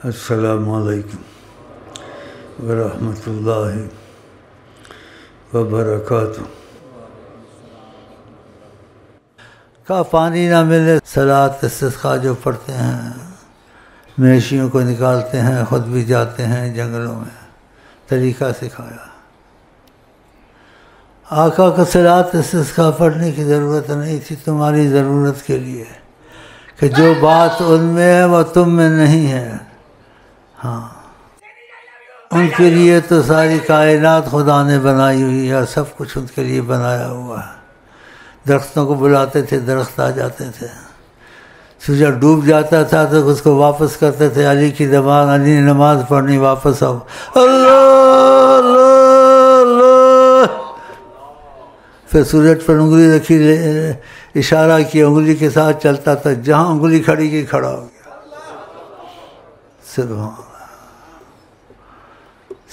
السلام علیکم ورحمۃ اللہ وبرکاتہ۔ کہا پانی نہ ملے صلاۃ استسقاء جو پڑھتے ہیں، مویشیوں کو نکالتے ہیں، خود بھی جاتے ہیں جنگلوں میں، طریقہ سکھایا۔ آقا کو صلاۃ استسقاء پڑھنے کی ضرورت نہیں تھی، تمہاری ضرورت کے لیے کہ جو بات ان میں ہے وہ تم میں نہیں ہے۔ ہاں، ان کے لیے تو ساری کائنات خدا نے بنائی ہوئی ہے، سب کچھ ان کے لیے بنایا ہوا ہے۔ درختوں کو بلاتے تھے، درخت آ جاتے تھے۔ سورج ڈوب جاتا تھا تو اس کو واپس کرتے تھے، علی کی زبان، علی نے نماز پڑھنی، واپس آؤ، اللہ اللہ اللہ۔ پھر سورج پر انگلی رکھی، اشارہ کیا، انگلی کے ساتھ چلتا تھا، جہاں انگلی کھڑی کی کھڑا ہو گیا۔ سبحان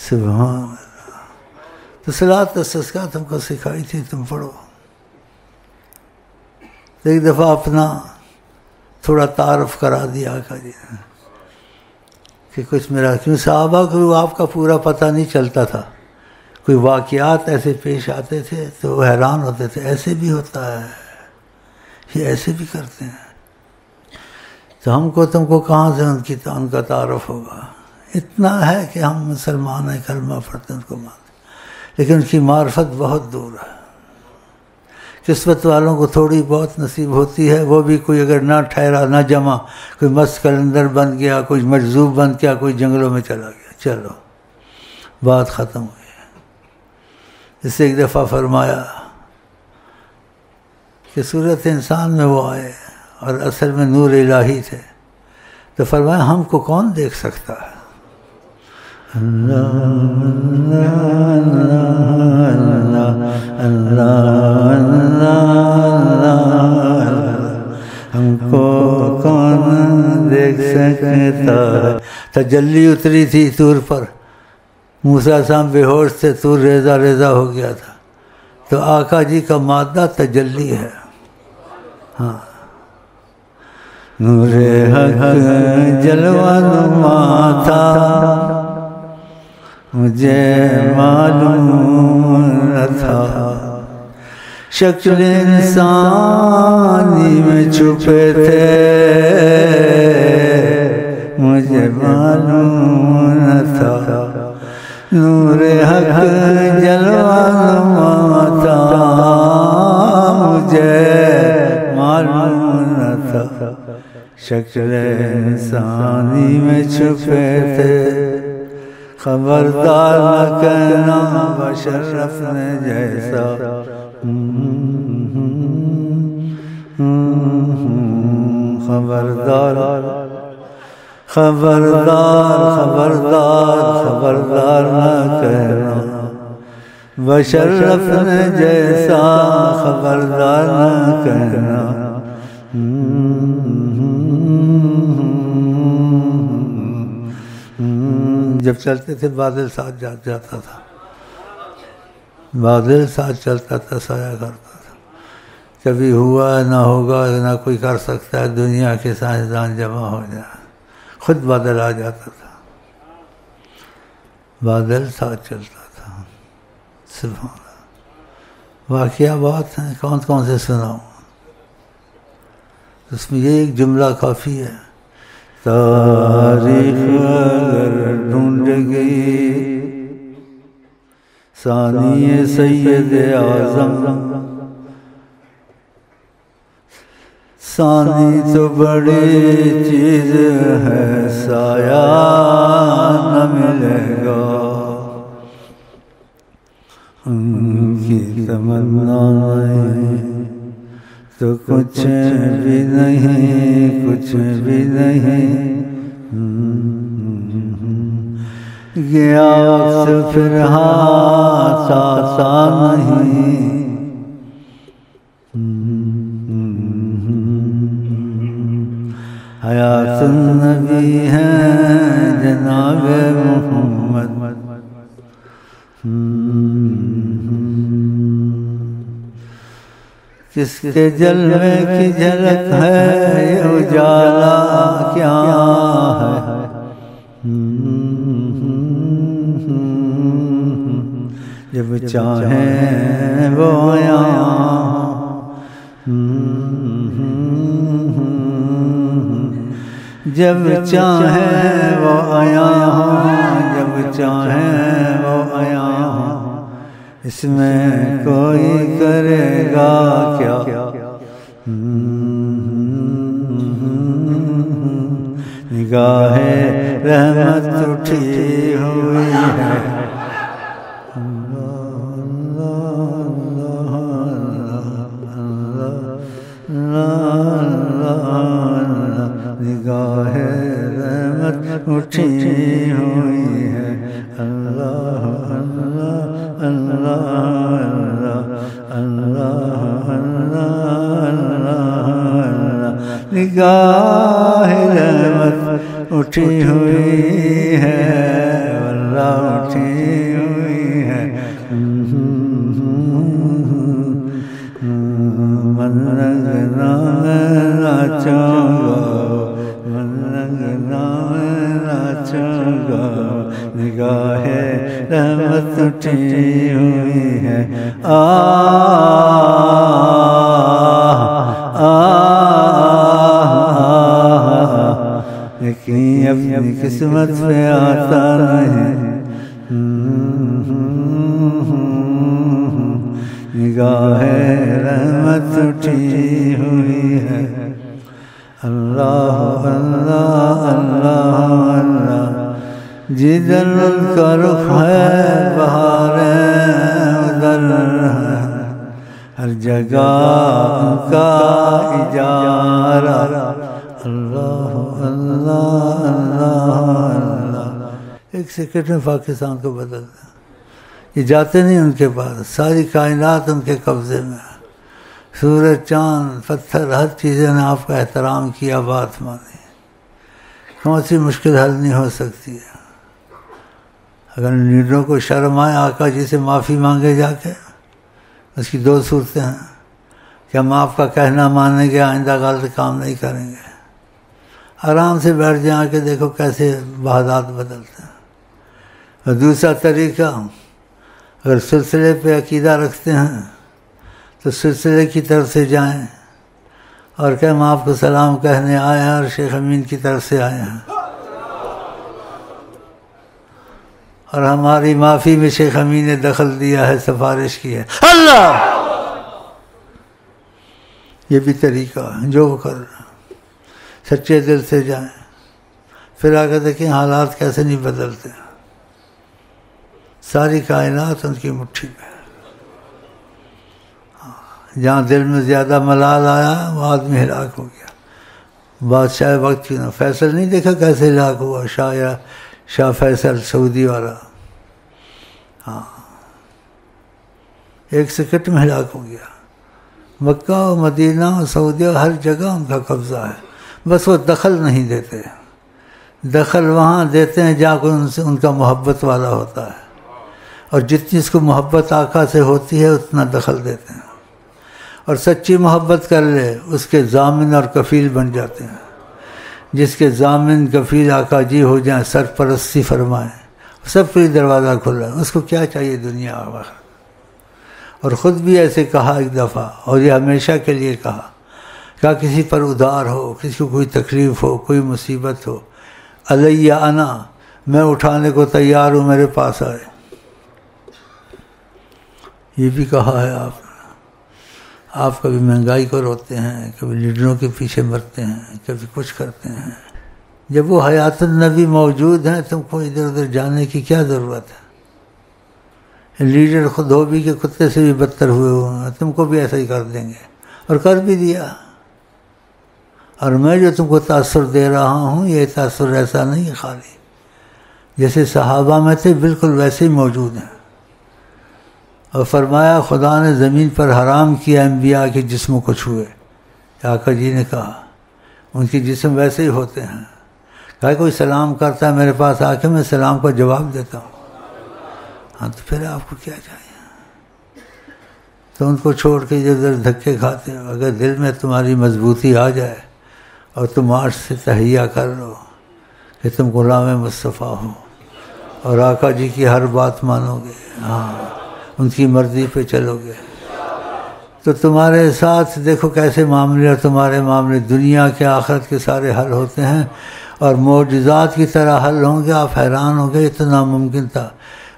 سبحان اللہ۔ تو صلاۃ استسقاء تم کو سکھائی تھی، تم پڑھو۔ ایک دفعہ اپنا تھوڑا تعارف کرا دیا آقا جی کہ کچھ میرا، کیوں صحابہ کو آپ کا پورا پتہ نہیں چلتا تھا، کوئی واقعات ایسے پیش آتے تھے تو وہ حیران ہوتے تھے، ایسے بھی ہوتا ہے، یہ ایسے بھی کرتے ہیں، تو ہم کو تم کو کہاں سے ان کا تعارف ہوگا؟ اتنا ہے کہ ہم مسلمان ہیں، کلمہ پڑھتے ہیں، ان کو مانتے، لیکن ان کی معرفت بہت دور ہے۔ قسمت والوں کو تھوڑی بہت نصیب ہوتی ہے، وہ بھی کوئی اگر نہ ٹھہرا، نہ جمع، کوئی مست کلندر بن گیا، کوئی مجذوب بن گیا، کوئی جنگلوں میں چلا گیا، چلو بات ختم ہوئی۔ اس سے ایک دفعہ فرمایا کہ صورت انسان میں وہ آئے اور اصل میں نور الہی تھے، تو فرمایا ہم کو کون دیکھ سکتا ہے؟ اللہ اللہ اللہ اللہ، ہم کو کون دیکھ سکتا ہے؟ تجلی اتری تھی طور پر، موسیٰ صاحب بے ہوش تھے، طور ریزہ ریزہ ہو گیا تھا، تو آقا جی کا مادہ تجلی ہے۔ ہاں، نور حق جلوہ نما تھا، مجھے معلوم نہ تھا، شکل انسانی میں چھپے تھے، مجھے معلوم نہ تھا، نور حق جلوہ نما تھا، مجھے معلوم نہ تھا، شکل انسانی میں چھپے تھے، خبردار نہ کہنا بشرف نے جیسا، خبردار خبردار خبردار خبردار نہ کہنا بشرف نے جیسا، خبردار نہ کہنا۔ جب چلتے تھے بادل ساتھ جاتا تھا، بادل ساتھ چلتا تھا، سایہ کرتا تھا، کبھی ہوا نہ ہوگا، نہ کوئی کر سکتا ہے، دنیا کے سائنسدان جمع ہو جائے، خود بادل آ جاتا تھا، بادل ساتھ چلتا تھا۔ سبحان اللہ، واقعہ بہت ہیں، کون کون سے سناؤں؟ اس میں یہ ایک جملہ کافی ہے، تاریخ اگر ڈھونڈ گئی ثانی سید اعظم، ثانی تو بڑی چیز ہے، سایہ نہ ملے گا، ان کی تمنائیں تو کچھ بھی نہیں، کچھ بھی نہیں، گیا وقت پھر ہاتھ آتا نہیں، حیات النبی ہے جناب محمد، کس کے جلوے کی جھلک ہے، یہ اجالا کیا ہے، جب چاہیں وہ آیا جب چاہیں وہ آیا جب چاہیں وہ آیا اس میں کوئی کرے گا کیا نگاہ رحمت اٹھی ہوئی ہے نگاہ رحمت اٹھی ہوئی ہے اللہ اللہ اللہ اللہ اللہ نگاہ رحمت اٹھی ہوئی ہے اللہ اٹھی ہوئی ہے من رنگنا میں ناچوں گا من رنگنا میں ناچوں گا نگاہ رحمت اٹھی ہوئی ہے لیکن اپنی قسمت پہ آتا نہیں نگاہ رحمت اٹھی ہوئی ہے اللہ اللہ اللہ اللہ جدھر کا رخ ہے بہار ادھر ہر جگہ کا اجارہ اللہ اللہ اللہ ایک سیکنڈ میں پاکستان کو بدل دیں یہ جاتے نہیں ان کے پاس ساری کائنات ان کے قبضے میں سورج چاند پتھر ہر چیزیں نے آپ کا احترام کیا بات مانی کون سی مشکل حل نہیں ہو سکتی ہے اگر لیڈروں کو شرم آئے آقا جی سے معافی مانگے جا کے اس کی دو صورتیں ہیں کہ ہم آپ کا کہنا مانیں گے آئندہ غلط کام نہیں کریں گے آرام سے بیٹھ جائیں آ کے دیکھو کیسے بہادات بدلتے ہیں اور دوسرا طریقہ اگر سلسلے پہ عقیدہ رکھتے ہیں تو سلسلے کی طرف سے جائیں اور کہ ہم آپ کو سلام کہنے آئے ہیں اور شیخ امین کی طرف سے آئے ہیں اور ہماری معافی میں شیخ امین نے دخل دیا ہے سفارش کی ہے اللہ یہ بھی طریقہ ہے جو وہ کر رہے ہیں سچے دل سے جائیں پھر آگے دیکھیں حالات کیسے نہیں بدلتے ساری کائنات ان کی مٹھی میں جہاں دل میں زیادہ ملال آیا وہ آدمی ہلاک ہو گیا بادشاہ وقت کی نہ فیصل نہیں دیکھا کیسے ہلاک ہوا شاہ فیصل سعودی والا ہاں ایک سیکنڈ میں ہلاک ہو گیا مکہ و مدینہ و سعودیہ ہر جگہ ان کا قبضہ ہے بس وہ دخل نہیں دیتے دخل وہاں دیتے ہیں جہاں کوئی ان کا محبت والا ہوتا ہے اور جتنی اس کو محبت آقا سے ہوتی ہے اتنا دخل دیتے ہیں اور سچی محبت کر لے اس کے ضامن اور کفیل بن جاتے ہیں جس کے ضامن کفیل آقا جی ہو جائیں سرپرستی فرمائیں سب کے لیے دروازہ کھلا ہے اس کو کیا چاہیے دنیا آخرت اور خود بھی ایسے کہا ایک دفعہ اور یہ ہمیشہ کے لیے کہا کیا کسی پر ادار ہو کسی کو کوئی تکلیف ہو کوئی مصیبت ہو علیہ انا میں اٹھانے کو تیار ہوں میرے پاس آئے یہ بھی کہا ہے آپ کبھی مہنگائی کو روتے ہیں کبھی لیڈروں کے پیچھے مرتے ہیں کبھی کچھ کرتے ہیں جب وہ حیات النبی موجود ہیں تم کو ادھر ادھر جانے کی کیا ضرورت ہے لیڈر خود دھوبی کے کتے سے بھی بدتر ہوئے ہیں تم کو بھی ایسا ہی کر دیں گے اور کر بھی دیا اور میں جو تم کو تاثر دے رہا ہوں یہ تاثر ایسا نہیں ہے خالی جیسے صحابہ میں تھے بالکل ویسے ہی موجود ہیں اور فرمایا خدا نے زمین پر حرام کیا انبیاء کے جسموں کو چھوئے آقا جی نے کہا ان کے جسم ویسے ہی ہوتے ہیں کہا کوئی سلام کرتا ہے میرے پاس آ کے میں سلام کا جواب دیتا ہوں ہاں تو پھر آپ کو کیا چاہیے تو ان کو چھوڑ کے ادھر دھکے کھاتے ہو اگر دل میں تمہاری مضبوطی آ جائے اور تم آج سے تہیہ کر لو کہ تم غلام مصطفیٰ ہو اور آقا جی کی ہر بات مانو گے ہاں ان کی مرضی پہ چلو گے تو تمہارے ساتھ دیکھو کیسے معاملے، اور تمہارے معاملے دنیا کے آخرت کے سارے حل ہوتے ہیں اور معجزات کی طرح حل ہوں گے. آپ حیران ہوں گے، اتنا ناممکن تھا.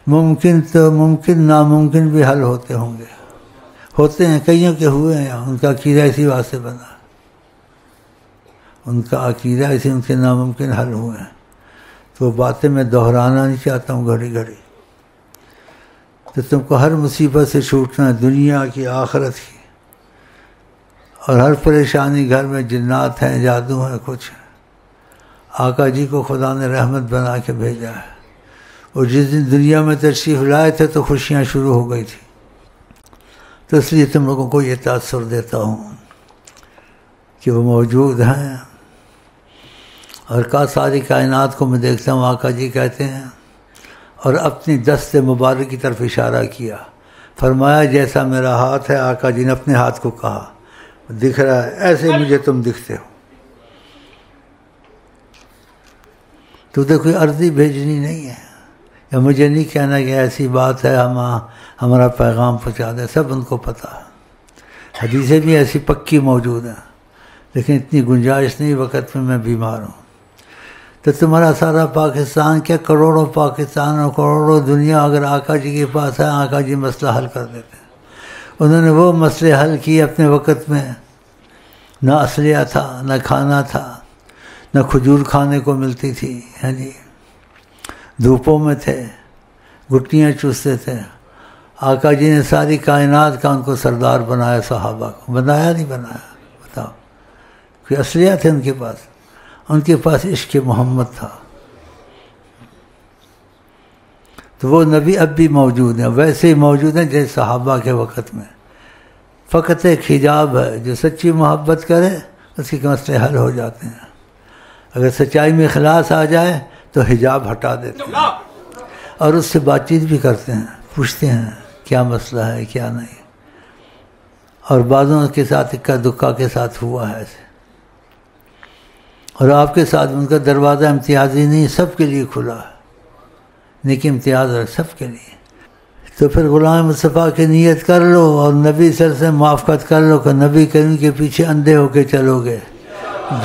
ممکن تو ممکن ناممکن بھی حل ہوتے ہوں گے، ہوتے ہیں، کئیوں کے ہوئے ہیں. ان کا عقیدہ اسی بات سے بنا، ان کا عقیدہ اسی، ان کے ناممکن حل ہوئے ہیں. تو باتیں میں دہرانا نہیں چاہتا ہوں گھڑی گھڑی. تو تم کو ہر مصیبت سے چھوٹنا ہے، دنیا کی، آخرت کی، اور ہر پریشانی. گھر میں جنات ہیں، جادو ہیں، کچھ ہے. آقا جی کو خدا نے رحمت بنا کے بھیجا ہے، اور جس دن دنیا میں تشریف لائے تھے تو خوشیاں شروع ہو گئی تھی. تو اس لیے تم لوگوں کو یہ تاثر دیتا ہوں کہ وہ موجود ہیں. اور کا ساری کائنات کو میں دیکھتا ہوں، آقا جی کہتے ہیں، اور اپنی دست مبارک کی طرف اشارہ کیا، فرمایا جیسا میرا ہاتھ ہے. آقا جی نے اپنے ہاتھ کو کہا، دکھ رہا ہے، ایسے مجھے تم دکھتے ہو. تو تو کوئی عرضی بھیجنی نہیں ہے، یا مجھے نہیں کہنا کہ ایسی بات ہے ہمارا پیغام پہنچا دے. سب ان کو پتہ ہے، حدیثیں بھی ایسی پکی موجود ہیں، لیکن اتنی گنجائش نہیں، وقت میں بیمار ہوں. تو تمہارا سارا پاکستان، کیا کروڑوں پاکستان اور کروڑوں دنیا اگر آقا جی کے پاس ہے، آقا جی مسئلہ حل کر دیتے ہیں. انہوں نے وہ مسئلے حل کیے اپنے وقت میں. نہ اسلحہ تھا، نہ کھانا تھا، نہ کھجور کھانے کو ملتی تھی، ہاں جی، دھوپوں میں تھے، گٹیاں چوستے تھے. آقا جی نے ساری کائنات کا ان کو سردار بنایا. صحابہ کو بنایا نہیں بنایا؟ بتاؤ. کوئی اسلحہ تھے ان کے پاس؟ ان کے پاس عشق محمد تھا. تو وہ نبی اب بھی موجود ہیں، ویسے ہی موجود ہیں جیسے صحابہ کے وقت میں. فقط ایک حجاب ہے، جو سچی محبت کرے اس کے مسئلے حل ہو جاتے ہیں. اگر سچائی میں اخلاص آ جائے تو حجاب ہٹا دیتے ہیں، اور اس سے بات چیت بھی کرتے ہیں، پوچھتے ہیں کیا مسئلہ ہے کیا نہیں. اور بعضوں کے ساتھ اکا دکا کے ساتھ ہوا ہے ایسے. اور آپ کے ساتھ ان کا دروازہ امتیازی نہیں، سب کے لیے کھلا ہے. نیکی امتیاز ہے سب کے لیے. تو پھر غلام مصطفیٰ کی نیت کر لو، اور نبی صلی اللہ علیہ وسلم موافقت کر لو کہ نبی کریم کے پیچھے اندھے ہو کے چلو گے.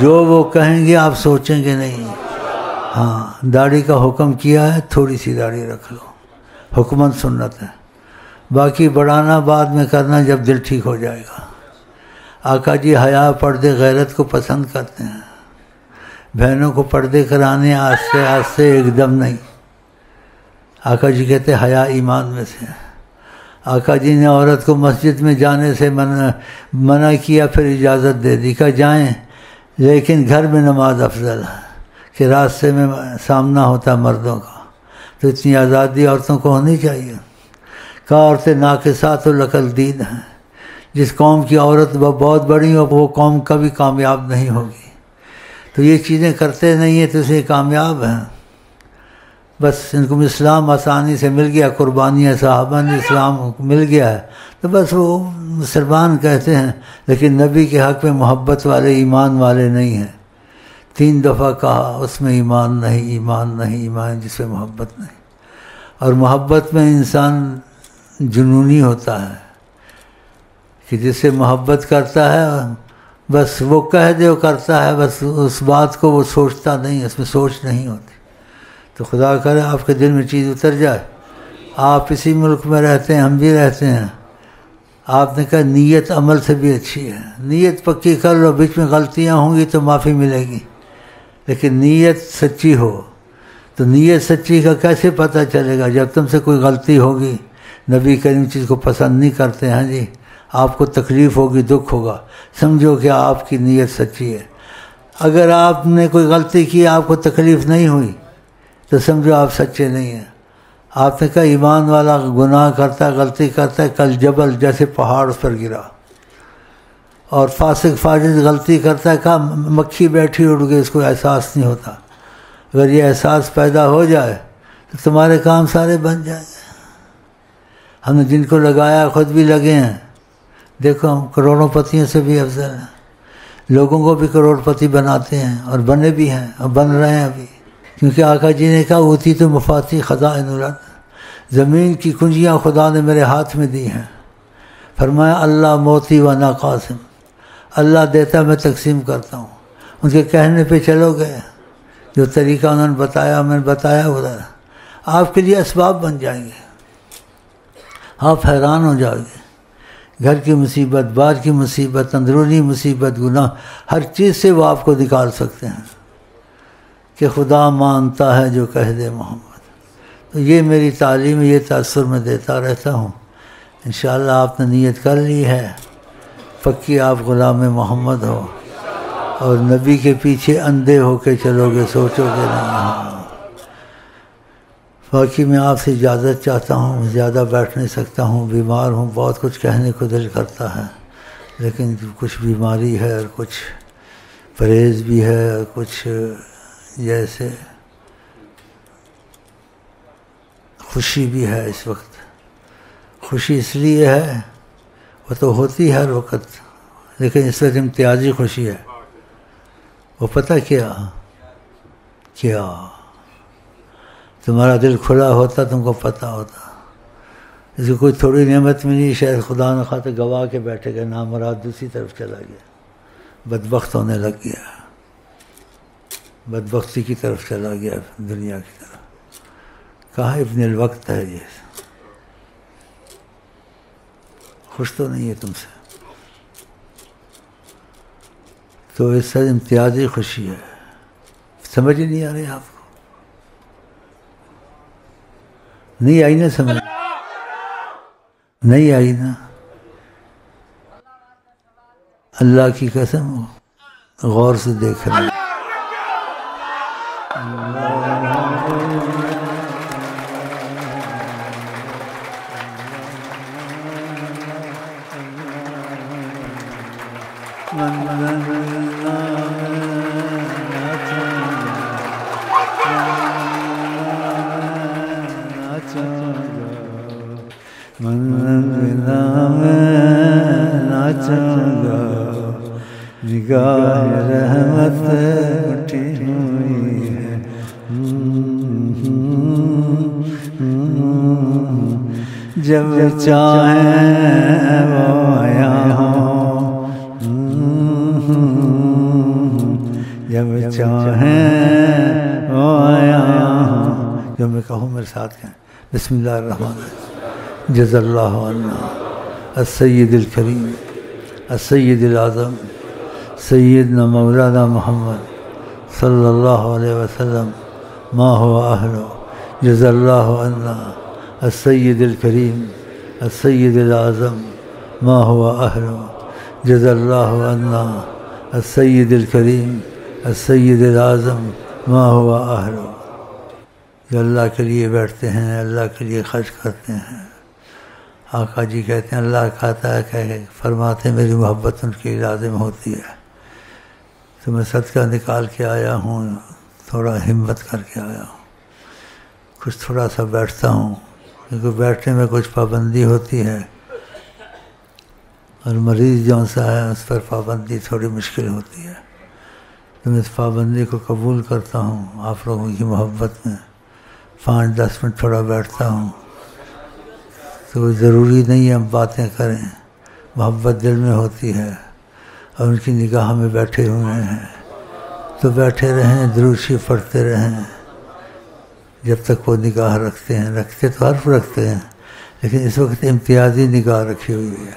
جو وہ کہیں گے آپ سوچیں گے نہیں. ہاں، داڑھی کا حکم کیا ہے، تھوڑی سی داڑھی رکھ لو، حکمن سنت ہے. باقی بڑھانا بعد میں کرنا جب دل ٹھیک ہو جائے گا. آقا جی حیا، پردے، غیرت کو پسند کرتے ہیں. بہنوں کو پردے کرانے آہستہ آہستہ، ایک دم نہیں. آقا جی کہتے حیا ایمان میں سے. آقا جی نے عورت کو مسجد میں جانے سے منع کیا، پھر اجازت دے دی کہ جائیں، لیکن گھر میں نماز افضل ہے، کہ راستے میں سامنا ہوتا ہے مردوں کا. تو اتنی آزادی عورتوں کو ہونی چاہیے. کہا عورتیں ناقصات و لقل دین ہیں. جس قوم کی عورت بہت بڑی ہو وہ قوم کبھی کامیاب نہیں ہوگی. تو یہ چیزیں کرتے نہیں ہیں تو اسے کامیاب ہیں. بس ان کو اسلام آسانی سے مل گیا، قربانیاں صحابہ نے اسلام مل گیا ہے، تو بس وہ مسلمان کہتے ہیں، لیکن نبی کے حق میں محبت والے، ایمان والے نہیں ہیں. 3 دفعہ کہا، اس میں ایمان نہیں، ایمان نہیں، ایمان جس میں محبت نہیں. اور محبت میں انسان جنونی ہوتا ہے، کہ جس سے محبت کرتا ہے بس وہ کہہ دے وہ کرتا ہے، بس اس بات کو وہ سوچتا نہیں، اس میں سوچ نہیں ہوتی. تو خدا کرے آپ کے دل میں چیز اتر جائے. آپ اسی ملک میں رہتے ہیں، ہم بھی رہتے ہیں. آپ نے کہا نیت عمل سے بھی اچھی ہے. نیت پکی کر لو، بیچ میں غلطیاں ہوں گی تو معافی ملے گی، لیکن نیت سچی ہو. تو نیت سچی کا کیسے پتہ چلے گا؟ جب تم سے کوئی غلطی ہوگی، نبی کریم چیز کو پسند نہیں کرتے ہیں جی، آپ کو تکلیف ہوگی، دکھ ہوگا، سمجھو کہ آپ کی نیت سچی ہے. اگر آپ نے کوئی غلطی کی، آپ کو تکلیف نہیں ہوئی، تو سمجھو آپ سچے نہیں ہیں. آپ نے کہا ایمان والا گناہ کرتا ہے، غلطی کرتا ہے، کل جبل جیسے پہاڑ اس پر گرا. اور فاسق فاجر غلطی کرتا ہے، کہا مکھی بیٹھی اڑ گئی، اس کو احساس نہیں ہوتا. اگر یہ احساس پیدا ہو جائے تو تمہارے کام سارے بن جائیں گے. ہم نے جن کو لگایا خود بھی لگے ہیں. دیکھو ہم کروڑوں پتیوں سے بھی افضل ہیں. لوگوں کو بھی کروڑ پتی بناتے ہیں، اور بنے بھی ہیں، اور بن رہے ہیں ابھی. کیونکہ آقا جی نے کہا اوتی تو مفاتی خزائن الارض، زمین کی کنجیاں خدا نے میرے ہاتھ میں دی ہیں. فرمایا اللہ موتی و نا قاسم، اللہ دیتا میں تقسیم کرتا ہوں. ان کے کہنے پہ چلو گئے، جو طریقہ انہوں نے بتایا میں نے بتایا ادھر آپ کے لیے اسباب بن جائیں گے. آپ حیران ہو جاؤ گے. گھر کی مصیبت، باہر کی مصیبت، اندرونی مصیبت، گناہ، ہر چیز سے وہ آپ کو نکال سکتے ہیں کہ خدا مانتا ہے جو کہہ دے محمد. تو یہ میری تعلیم، یہ تأثر میں دیتا رہتا ہوں. انشاءاللہ آپ نے نیت کر لی ہے، پکی آپ غلام محمد ہو اور نبی کے پیچھے اندھے ہو کے چلو گے، سوچو گے نہیں. ہاں باقی میں آپ سے اجازت چاہتا ہوں، زیادہ بیٹھ نہیں سکتا ہوں، بیمار ہوں، بہت کچھ کہنے کو دل کرتا ہے، لیکن کچھ بیماری ہے اور کچھ پرہیز بھی ہے اور کچھ جیسے خوشی بھی ہے. اس وقت خوشی اس لیے ہے، وہ تو ہوتی ہے ہر وقت، لیکن اس وقت امتیازی خوشی ہے. وہ پتہ کیا تمہارا دل کھلا ہوتا تم کو پتہ ہوتا. اس کو کوئی تھوڑی نعمت ملی، شاید خدا نہ خواہ گوا کے بیٹھے گئے، نامراد دوسری طرف چلا گیا، بدبخت ہونے لگ گیا، بدبختی کی طرف چلا گیا، دنیا کی طرف. کہا ابن الوقت ہے یہ. خوش تو نہیں ہے تم سے، تو اس سے امتیازی خوشی ہے. سمجھ ہی نہیں آ رہی آپ کو؟ نہیں آئی نا سمجھ؟ نہیں آئی نا؟ اللہ کی قسم غور سے دیکھ رہے ہیں. نگاہ رحمت اٹھی ہوئی ہے، جب چاہیں وہ یہاں، جب چاہیں وہ یہاں. جو میں کہوں میرے ساتھ کہیں بسم اللہ الرحمن الرحیم. جزا اللہ عنا السید الکریم السید الاعظم سیدنا مولانا محمد صلی اللہ علیہ وسلم ما هو اہلو. جزا اللہ عنا السید الکریم السید الاعظم ما هو اہلو. جزا اللہ عنا السید الکریم السید الاعظم ما هو اہلو. جو اللہ کے لیے بیٹھتے ہیں، اللہ کے لیے خرچ کرتے ہیں. آقا جی کہتے ہیں، اللہ کہتا ہے کہ فرماتے ہیں میری محبت ان کی لازم ہوتی ہے. تو میں صدقہ نکال کے آیا ہوں، تھوڑا ہمت کر کے آیا ہوں، کچھ تھوڑا سا بیٹھتا ہوں، کیونکہ بیٹھنے میں کچھ پابندی ہوتی ہے، اور مریض جون سا ہے اس پر پابندی تھوڑی مشکل ہوتی ہے. تو میں اس پابندی کو قبول کرتا ہوں آپ لوگوں کی محبت میں. 5-10 منٹ تھوڑا بیٹھتا ہوں. تو ضروری نہیں ہم باتیں کریں، محبت دل میں ہوتی ہے اور ان کی نگاہ میں بیٹھے ہوئے ہیں، تو بیٹھے رہیں، درود شریف پڑھتے رہیں جب تک وہ نگاہ رکھتے ہیں. رکھتے تو حرف رکھتے ہیں، لیکن اس وقت امتیازی نگاہ رکھی ہوئی ہے.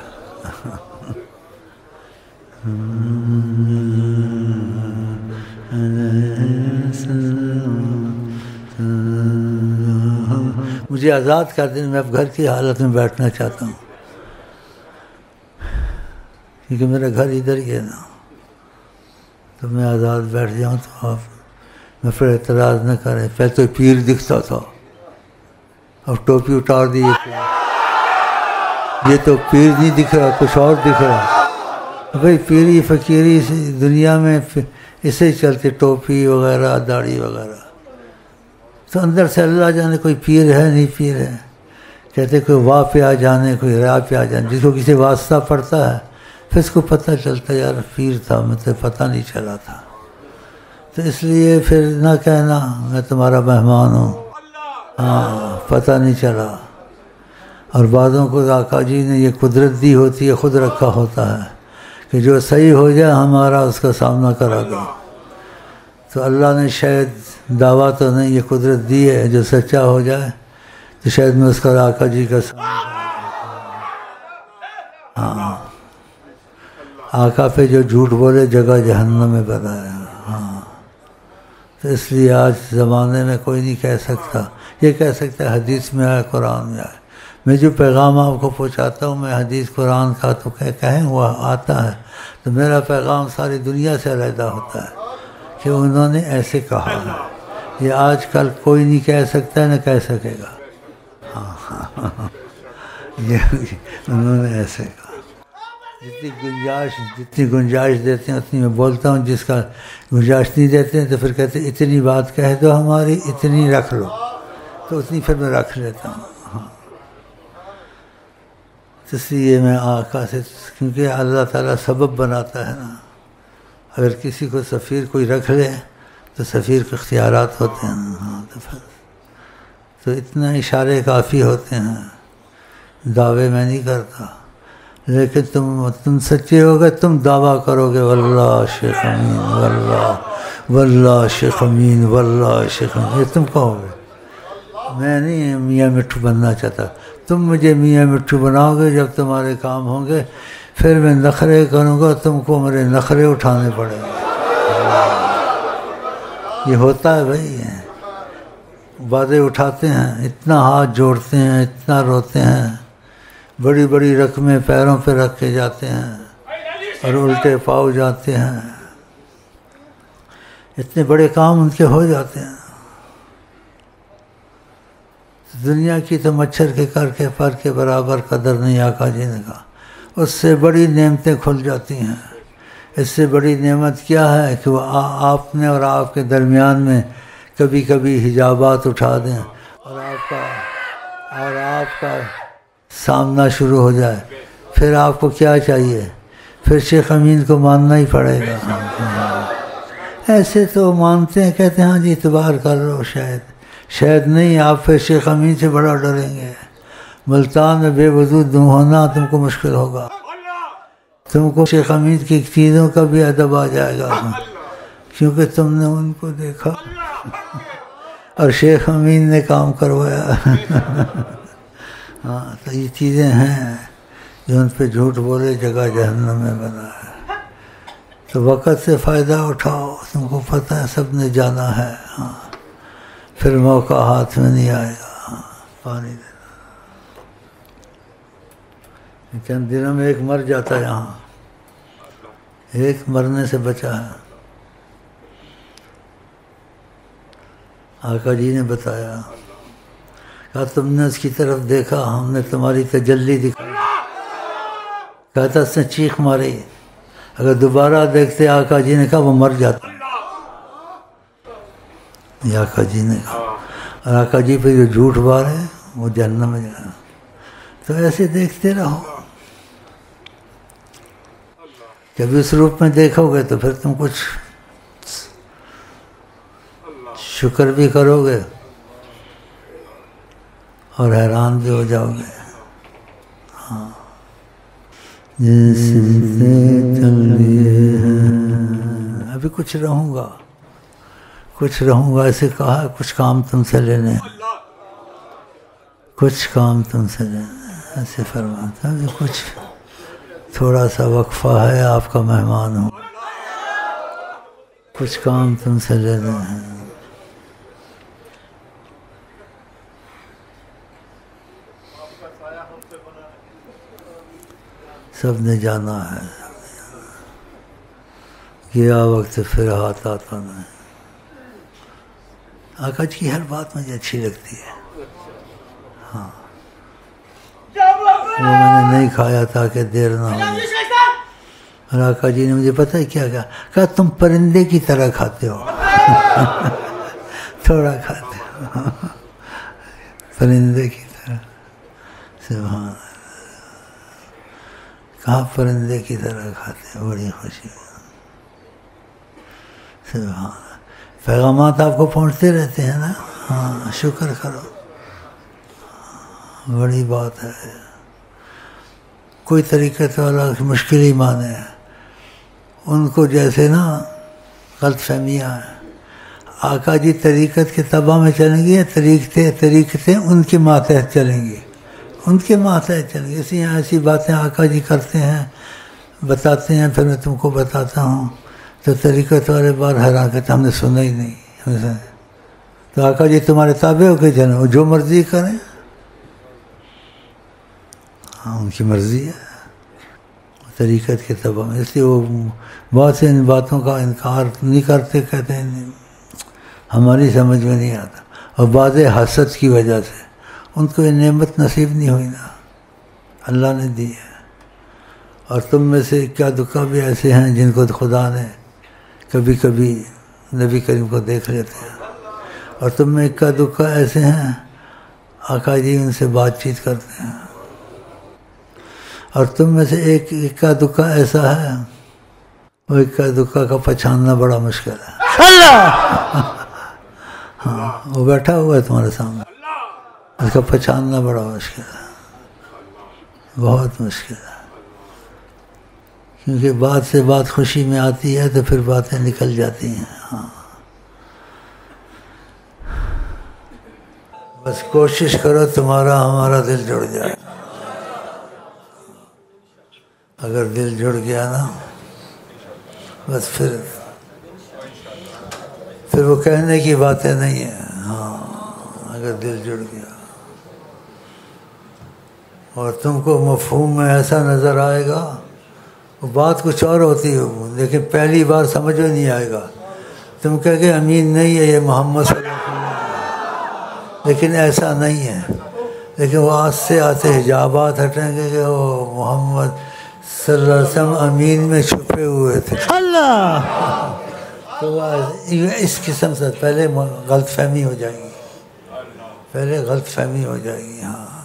مجھے آزاد کر دیں، میں اب گھر کی حالت میں بیٹھنا چاہتا ہوں، کیونکہ میرا گھر ادھر ہی ہے نا. تو میں آزاد بیٹھ جاؤں تو آپ میں پھر اعتراض نہ کریں. پہلے تو پیر دکھتا تھا، اب ٹوپی اتار دی، یہ تو پیر نہیں دکھ رہا، کچھ اور دکھ رہا. بھائی پیری فقیری دنیا میں اسے ہی چلتے، ٹوپی وغیرہ، داڑھی وغیرہ. تو اندر سے اللہ جانے کوئی پیر ہے نہیں پیر ہے. کہتے کوئی واہ پہ آ جانے، کوئی راہ پہ آ جانے. جس کو کسی واسطہ پڑتا ہے پھر اس کو پتہ چلتا ہے یار پیر تھا، مجھے پتہ نہیں چلا تھا. تو اس لیے پھر نہ کہنا میں تمہارا مہمان ہوں، ہاں پتہ نہیں چلا. اور بعضوں کو آقا جی نے یہ قدرت دی ہوتی ہے، خود رکھا ہوتا ہے کہ جو صحیح ہو جائے ہمارا اس کا سامنا کرا دو. تو اللہ نے شاید دعویٰ تو نہیں، یہ قدرت دی ہے، جو سچا ہو جائے تو شاید میں اس کا آقا جی کا سامنا. ہاں آقا پہ جو جھوٹ بولے جگہ جہنم میں بنایا. ہاں تو اس لیے آج زمانے میں کوئی نہیں کہہ سکتا. یہ کہہ سکتا ہے حدیث میں آئے، قرآن میں آئے. میں جو پیغام آپ کو پہنچاتا ہوں میں حدیث قرآن کا تو کہیں وہ آتا ہے تو میرا پیغام ساری دنیا سے علیحدہ ہوتا ہے کہ انہوں نے ایسے کہا ہے. یہ آج کل کوئی نہیں کہہ سکتا ہے نہ کہہ سکے گا. ہاں یہ انہوں نے ایسے کہا. جتنی گنجائش دیتے ہیں اتنی میں بولتا ہوں، جس کا گنجائش نہیں دیتے ہیں تو پھر کہتے ہیں اتنی بات کہہ دو ہماری، اتنی رکھ لو، تو اتنی پھر میں رکھ لیتا ہوں. ہاں اس لیے میں آقا سے، کیونکہ اللہ تعالیٰ سبب بناتا ہے نا. اگر کسی کو سفیر کوئی رکھ لے تو سفیر کے اختیارات ہوتے ہیں. ہاں تو اتنا اشارے کافی ہوتے ہیں. دعوے میں نہیں کرتا، لیکن تم سچے ہو گئے تم دعویٰ کرو گے واللہ شیخ امین، واللہ شیخ امین، واللہ شیخ امین، یہ تم کہو گے. میں نہیں میاں مٹھو بننا چاہتا. تم مجھے میاں مٹھو بناؤ گے جب تمہارے کام ہوں گے، پھر میں نخرے کروں گا، تم کو میرے نخرے اٹھانے پڑیں گے. یہ ہوتا ہے بھائی. وعدے اٹھاتے ہیں، اتنا ہاتھ جوڑتے ہیں، اتنا روتے ہیں، بڑی بڑی رقمیں پیروں پہ رکھ کے جاتے ہیں اور الٹے پاؤ جاتے ہیں. اتنے بڑے کام ان کے ہو جاتے ہیں. دنیا کی تو مچھر کے کر کے پر کے برابر قدر نہیں. آقا جی نے کہا اس سے بڑی نعمتیں کھل جاتی ہیں. اس سے بڑی نعمت کیا ہے کہ وہ آپ نے اور آپ کے درمیان میں کبھی کبھی حجابات اٹھا دیں اور آپ کا سامنا شروع ہو جائے. پھر آپ کو کیا چاہیے؟ پھر شیخ امین کو ماننا ہی پڑے گا. ایسے تو مانتے ہیں، کہتے ہیں ہاں جی اعتبار کر لو. شاید نہیں، آپ پھر شیخ امین سے بڑا ڈریں گے. ملتان میں بے وضو دم ہونا تم کو مشکل ہوگا. تم کو شیخ امین کی چیزوں کا بھی ادب آ جائے گا، کیونکہ تم نے ان کو دیکھا اور شیخ امین نے کام کروایا. ہاں تو یہ چیزیں ہیں جو ان پہ جھوٹ بولے جگہ جہنم میں بنا ہے. تو وقت سے فائدہ اٹھاؤ، تم کو پتہ ہے سب نے جانا ہے. ہاں پھر موقع ہاتھ میں نہیں آئے گا. ہاں پانی دینا. چند دنوں میں ایک مر جاتا ہے. یہاں ایک مرنے سے بچا ہے. آقا جی نے بتایا، کہا تم نے اس کی طرف دیکھا، ہم نے تمہاری تجلی دکھائی. کہتا اس نے چیخ ماری. اگر دوبارہ دیکھتے آقا جی نے کہا وہ مر جاتا. یہ آقا جی نے کہا. اور آقا جی پہ جو جھوٹ مارے وہ جہنم میں جانا. تو ایسے دیکھتے رہو. جب اس روپ میں دیکھو گے تو پھر تم کچھ شکر بھی کرو گے اور حیران بھی ہو جاؤ گے. ہاں ابھی کچھ رہوں گا ایسے کہا. کچھ کام تم سے لینے، کچھ کام تم سے لینے ایسے فرماتا. ابھی کچھ تھوڑا سا وقفہ ہے، آپ کا مہمان ہوں، کچھ کام تم سے لینے ہیں. سب نے جانا ہے. گیا وقت پھر ہاتھ آتا نہیں. آقا جی کی ہر بات مجھے اچھی لگتی ہے. ہاں وہ میں نے نہیں کھایا تاکہ دیر نہ ہو. اور آقا جی نے مجھے پتہ ہے کیا کہا تم پرندے کی طرح کھاتے ہو. تھوڑا کھاتے ہو پرندے کی طرح. سبحان اللہ. کہاں پرندے کی طرح کھاتے ہیں. بڑی خوشی. سبحان اللہ. پیغامات آپ کو پہنچتے رہتے ہیں نا. ہاں شکر کرو. بڑی بات ہے. کوئی طریقت والا مشکل ہی مانے، ان کو جیسے نا غلط فہمیاں ہیں. آقا جی طریقت کے تباہ میں چلیں گے یا طریقتیں ان کے ماتحت چلیں گی؟ ان کے ماتحت چلیں گے. اس لیے ایسی باتیں آقا جی کرتے ہیں، بتاتے ہیں، پھر میں تم کو بتاتا ہوں تو طریقت والے بار حیران کہتے ہم نے سنا ہی نہیں. تو آقا جی تمہارے تابع ہو کے چلیں، وہ جو مرضی کریں. ہاں ان کی مرضی ہے طریقت کے تباہ میں. اس لیے وہ بہت سے ان باتوں کا انکار نہیں کرتے، کہتے ہیں ہماری سمجھ میں نہیں آتا. اور بعض حسد کی وجہ سے ان کو یہ نعمت نصیب نہیں ہوئی نا، اللہ نے دی ہے. اور تم میں سے کیا دکا بھی ایسے ہیں جن کو خدا نے کبھی کبھی نبی کریم کو دیکھ لیتے ہیں، اور تم میں اکا دکا ایسے ہیں آقا جی ان سے بات چیت کرتے ہیں. اور تم میں سے ایک اکا دکا ایسا ہے، وہ اکا دکا کا پہچاننا بڑا مشکل ہے. اللہ ہاں وہ بیٹھا ہوا ہے تمہارے سامنے، اس کا پہچاننا بڑا مشکل ہے، بہت مشکل ہے. کیونکہ بات سے بات خوشی میں آتی ہے تو پھر باتیں نکل جاتی ہیں. ہاں بس کوشش کرو تمہارا ہمارا دل جڑ جائے. اگر دل جڑ گیا نا بس پھر وہ کہنے کی باتیں نہیں ہیں. ہاں اگر دل جڑ گیا اور تم کو مفہوم میں ایسا نظر آئے گا، وہ بات کچھ اور ہوتی ہے لیکن پہلی بار سمجھ میں نہیں آئے گا. تم کہہ کہ امین نہیں ہے یہ محمد صلی اللہ علیہ وسلم، لیکن ایسا نہیں ہے. لیکن وہ آج سے حجابات ہٹیں گے کہ وہ محمد صلی اللہ علیہ وسلم امین میں چھپے ہوئے تھے. اللہ تو اس قسم سے پہلے غلط فہمی ہو جائے گی، پہلے غلط فہمی ہو جائے گی. ہاں